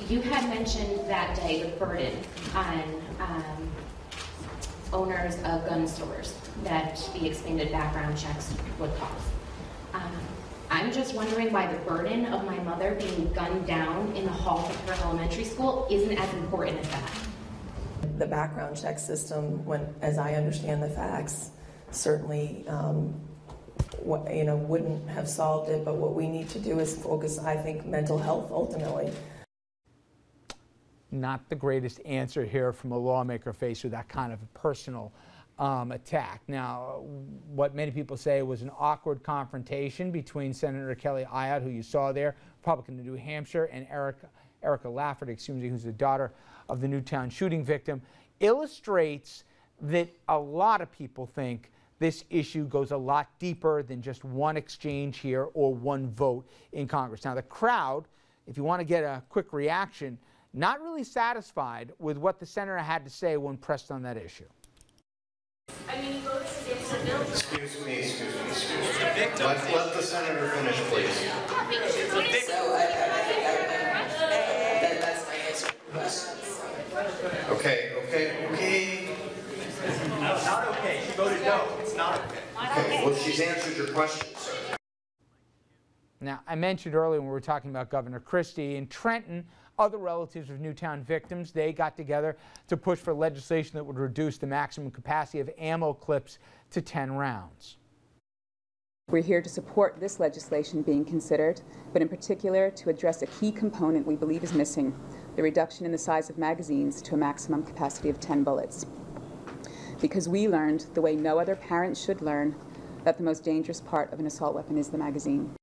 You had mentioned that day the burden on owners of gun stores that the expanded background checks would cause. I'm just wondering why the burden of my mother being gunned down in the halls of her elementary school isn't as important as that. The background check system, as I understand the facts, certainly wouldn't have solved it, but what we need to do is focus, I think, mental health ultimately. Not the greatest answer here from a lawmaker faced with that kind of a personal attack. Now, what many people say was an awkward confrontation between Senator Kelly Ayotte, who you saw there, Republican of New Hampshire, and Erica Lafferty, who's the daughter of the Newtown shooting victim, illustrates that a lot of people think this issue goes a lot deeper than just one exchange here or one vote in Congress. Now, the crowd, if you want to get a quick reaction, not really satisfied with what the senator had to say when pressed on that issue. I mean, you voted against the bill. Excuse me. Let the senator finish, please. So that's my answer to the question. Okay. No, not okay. She voted no. It's not okay. Okay, well, she's answered your question, sir. Now, I mentioned earlier when we were talking about Governor Christie in Trenton, other relatives of Newtown victims, they got together to push for legislation that would reduce the maximum capacity of ammo clips to 10 rounds. We're here to support this legislation being considered, but in particular to address a key component we believe is missing, the reduction in the size of magazines to a maximum capacity of 10 bullets. Because we learned, the way no other parent should learn, that the most dangerous part of an assault weapon is the magazine.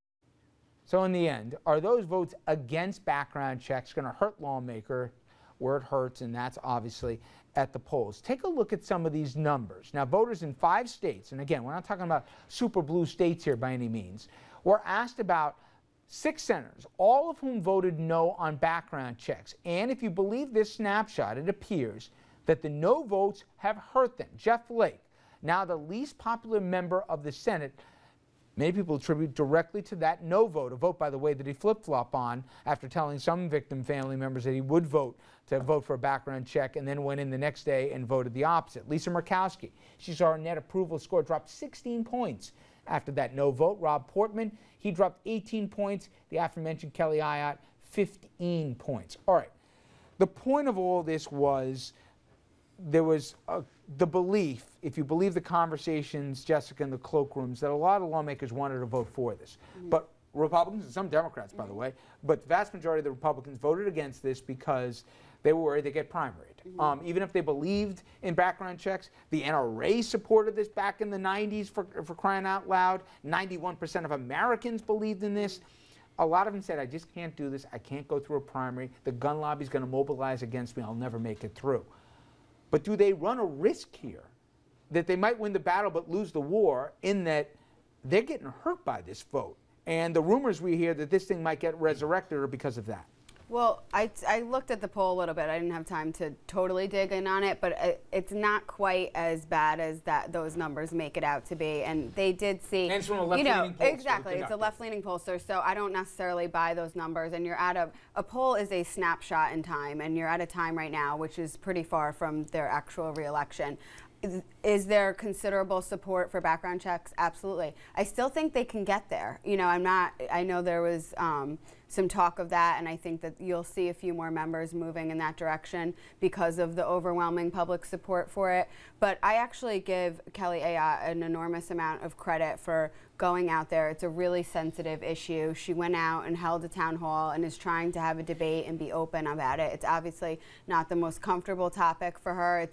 So in the end, are those votes against background checks going to hurt lawmakers where it hurts? And that's obviously at the polls. Take a look at some of these numbers. Now, voters in 5 states, and again, we're not talking about super blue states here by any means, were asked about 6 senators, all of whom voted no on background checks. And if you believe this snapshot, it appears that the no votes have hurt them. Jeff Flake, now the least popular member of the Senate, many people attribute directly to that no vote, a vote, by the way, that he flip-flopped on after telling some victim family members that he would vote for a background check, and then went in the next day and voted the opposite. Lisa Murkowski, she saw her net approval score drop 16 points after that no vote. Rob Portman, he dropped 18 points. The aforementioned Kelly Ayotte, 15 points. All right. The point of all this was there was the belief, if you believe the conversations, Jessica, in the cloakrooms, that a lot of lawmakers wanted to vote for this. But Republicans, and some Democrats, by the way, but the vast majority of the Republicans voted against this because they were worried they'd get primaried. Even if they believed in background checks, the NRA supported this back in the 90s for crying out loud. 91% of Americans believed in this. A lot of them said, I just can't do this. I can't go through a primary. The gun lobby's going to mobilize against me. I'll never make it through. But do they run a risk here that they might win the battle but lose the war, in that they're getting hurt by this vote? And the rumors we hear that this thing might get resurrected are because of that. Well, I looked at the poll a little bit. I didn't have time to totally dig in on it, but it's not quite as bad as those numbers make it out to be. And they did see, and it's from a left-leaning pollster. Exactly, it's a left-leaning pollster, so I don't necessarily buy those numbers. And you're at a poll is a snapshot in time, and you're at a time right now which is pretty far from their actual re-election. Is there considerable support for background checks? Absolutely. I still think they can get there. I know there was some talk of that, and I think that you'll see a few more members moving in that direction because of the overwhelming public support for it. But I actually give Kelly Ayotte an enormous amount of credit for going out there. It's a really sensitive issue. She went out and held a town hall and is trying to have a debate and be open about it. It's obviously not the most comfortable topic for her.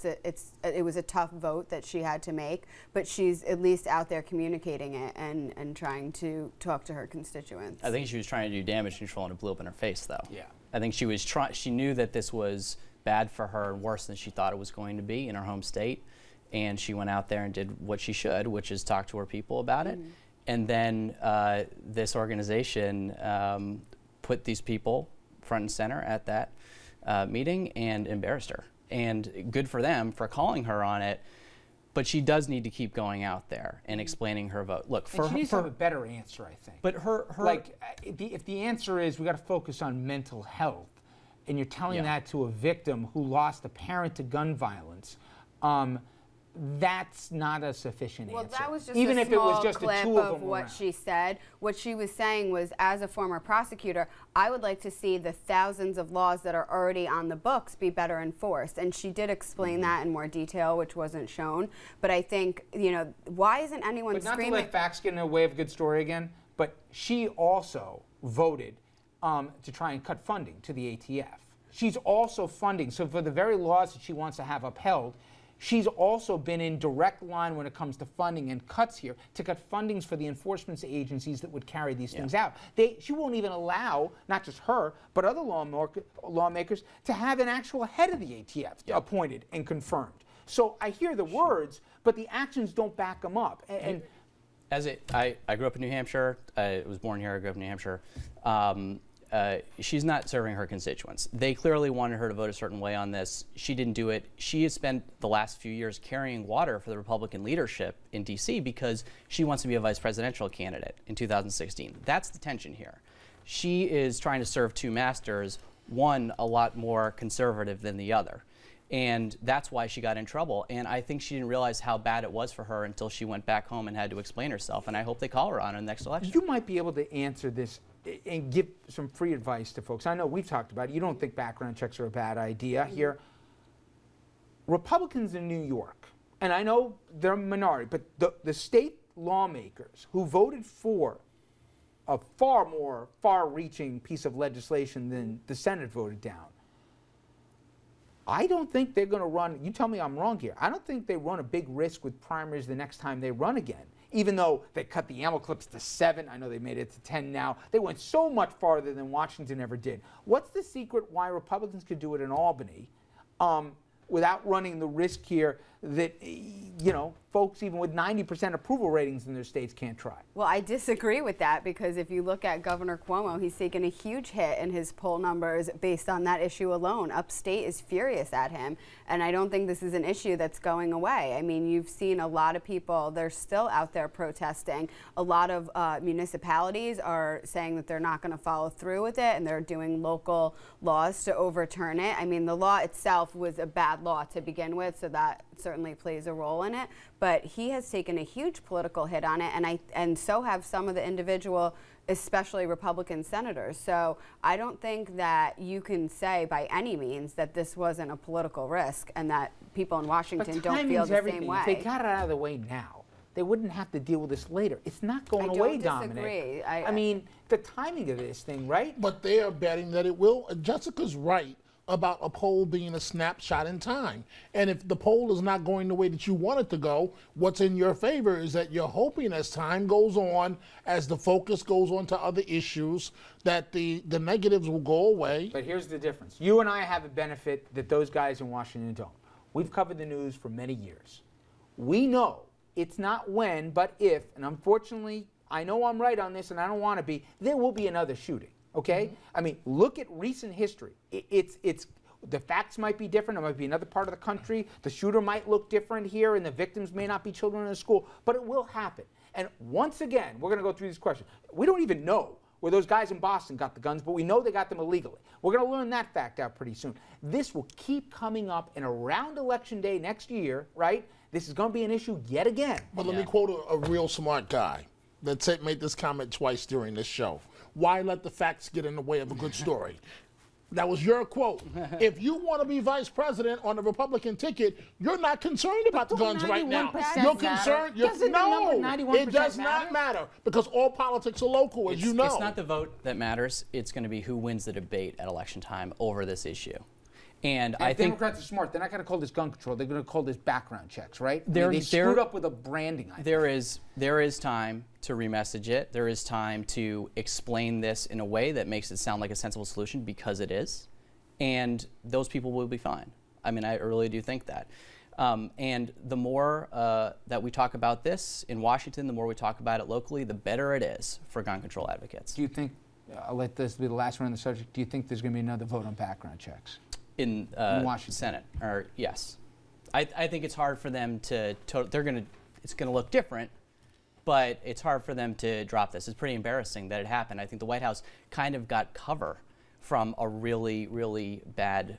It was a tough vote that she had to make, but she's at least out there communicating it and trying to talk to her constituents. I think she was trying to do damage control and it blew up in her face, though. Yeah. I think she knew that this was bad for her and worse than she thought it was going to be in her home state, and she went out there and did what she should, which is talk to her people about it. And then this organization put these people front and center at that meeting and embarrassed her. And good for them for calling her on it, but she does need to keep going out there and explaining her vote. Look, she needs to have a better answer, I think. But her like, if the answer is we got to focus on mental health, and you're telling Yeah. that to a victim who lost a parent to gun violence, that's not a sufficient Well, answer. that was just even a if it was small just the clip two of of them what around. she said. What she was saying was, as a former prosecutor, I would like to see the thousands of laws that are already on the books be better enforced. And she did explain that in more detail, which wasn't shown. But I think, you know, why isn't anyone But not to screaming? let facts get in the way of a good story again, but she also voted to try and cut funding to the ATF. She's also funding, so for the very laws that she wants to have upheld, she's also been in direct line when it comes to funding and cuts here to cut fundings for the enforcement agencies that would carry these things out. She won't even allow, not just her, but other lawmakers to have an actual head of the ATF appointed and confirmed. So I hear the words, but the actions don't back them up. And I grew up in New Hampshire. I was born here. I grew up in New Hampshire. She's not serving her constituents. They clearly wanted her to vote a certain way on this. She didn't do it. She has spent the last few years carrying water for the Republican leadership in D.C. because she wants to be a vice presidential candidate in 2016. That's the tension here. She is trying to serve two masters, one a lot more conservative than the other. And that's why she got in trouble. And I think she didn't realize how bad it was for her until she went back home and had to explain herself. And I hope they call her on it in the next election. you might be able to answer this and give some free advice to folks. I know we've talked about it. You don't think background checks are a bad idea here. Republicans in New York, and I know they're a minority, but the state lawmakers who voted for a far more far-reaching piece of legislation than the Senate voted down, I don't think they're going to run, you tell me I'm wrong here, I don't think they run a big risk with primaries the next time they run again. Even though they cut the ammo clips to 7, I know they made it to 10 now. They went so much farther than Washington ever did. What's the secret why Republicans could do it in Albany without running the risk here that, you know, folks even with 90% approval ratings in their states can't try? Well, I disagree with that, because if you look at Governor Cuomo, he's taken a huge hit in his poll numbers based on that issue alone. Upstate is furious at him, and I don't think this is an issue that's going away. I mean, you've seen a lot of people, they're still out there protesting. A lot of municipalities are saying that they're not going to follow through with it, and they're doing local laws to overturn it. I mean, the law itself was a bad law to begin with, so that certainly plays a role in it. But he has taken a huge political hit on it, and so have some of the individual, especially Republican senators. So I don't think that you can say by any means that this wasn't a political risk and that people in Washington don't feel the same way. If they got it out of the way now, they wouldn't have to deal with this later. It's not going away, Dominic. Disagree. I mean, the timing of this thing, right? But they are betting that it will. Jessica's right about a poll being a snapshot in time. And if the poll is not going the way that you want it to go, what's in your favor is that you're hoping as time goes on, as the focus goes on to other issues, that the negatives will go away. But here's the difference. You and I have a benefit that those guys in Washington don't. We've covered the news for many years. We know it's not when, but if, and unfortunately, I know I'm right on this and I don't want to be, there will be another shooting. Okay? Mm-hmm. I mean, look at recent history. It's the facts might be different. It might be another part of the country. The shooter might look different here, and the victims may not be children in the school, but it will happen. And once again, we're going to go through this question. We don't even know where those guys in Boston got the guns, but we know they got them illegally. We're going to learn that fact out pretty soon. This will keep coming up, and around Election Day next year, right? This is going to be an issue yet again. But let me quote a real smart guy that made this comment twice during this show. Why let the facts get in the way of a good story? That was your quote. If you want to be vice president on the Republican ticket, you're not concerned about the guns right now. You're concerned. No, it does not matter, because all politics are local, as you know. It's not the vote that matters. It's going to be who wins the debate at election time over this issue. And I think Democrats are smart. They're not going to call this gun control. They're going to call this background checks, right? They screwed up with a branding idea. There is time to remessage it. There is time to explain this in a way that makes it sound like a sensible solution, because it is. And those people will be fine. I mean, I really do think that. And the more that we talk about this in Washington, the more we talk about it locally, the better it is for gun control advocates. Do you think, I'll let this be the last one on the subject, do you think there's going to be another vote on background checks? In Washington Senate, or yes, I think it's hard for them to it's gonna look different, but it's hard for them to drop this. It's pretty embarrassing that it happened. I think the White House kind of got cover from a really, really bad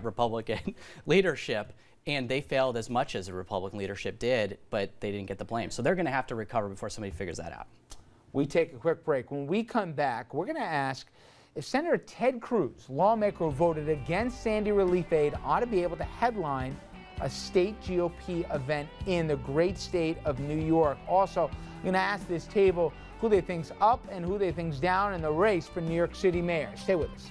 Republican leadership. And they failed as much as the Republican leadership did, but they didn't get the blame. So they're going to have to recover before somebody figures that out. We take a quick break. When we come back, we're going to ask if Senator Ted Cruz, lawmaker who voted against Sandy relief aid, ought to be able to headline a state GOP event in the great state of New York. Also, I'm going to ask this table who they think's up and who they think's down in the race for New York City mayor. Stay with us.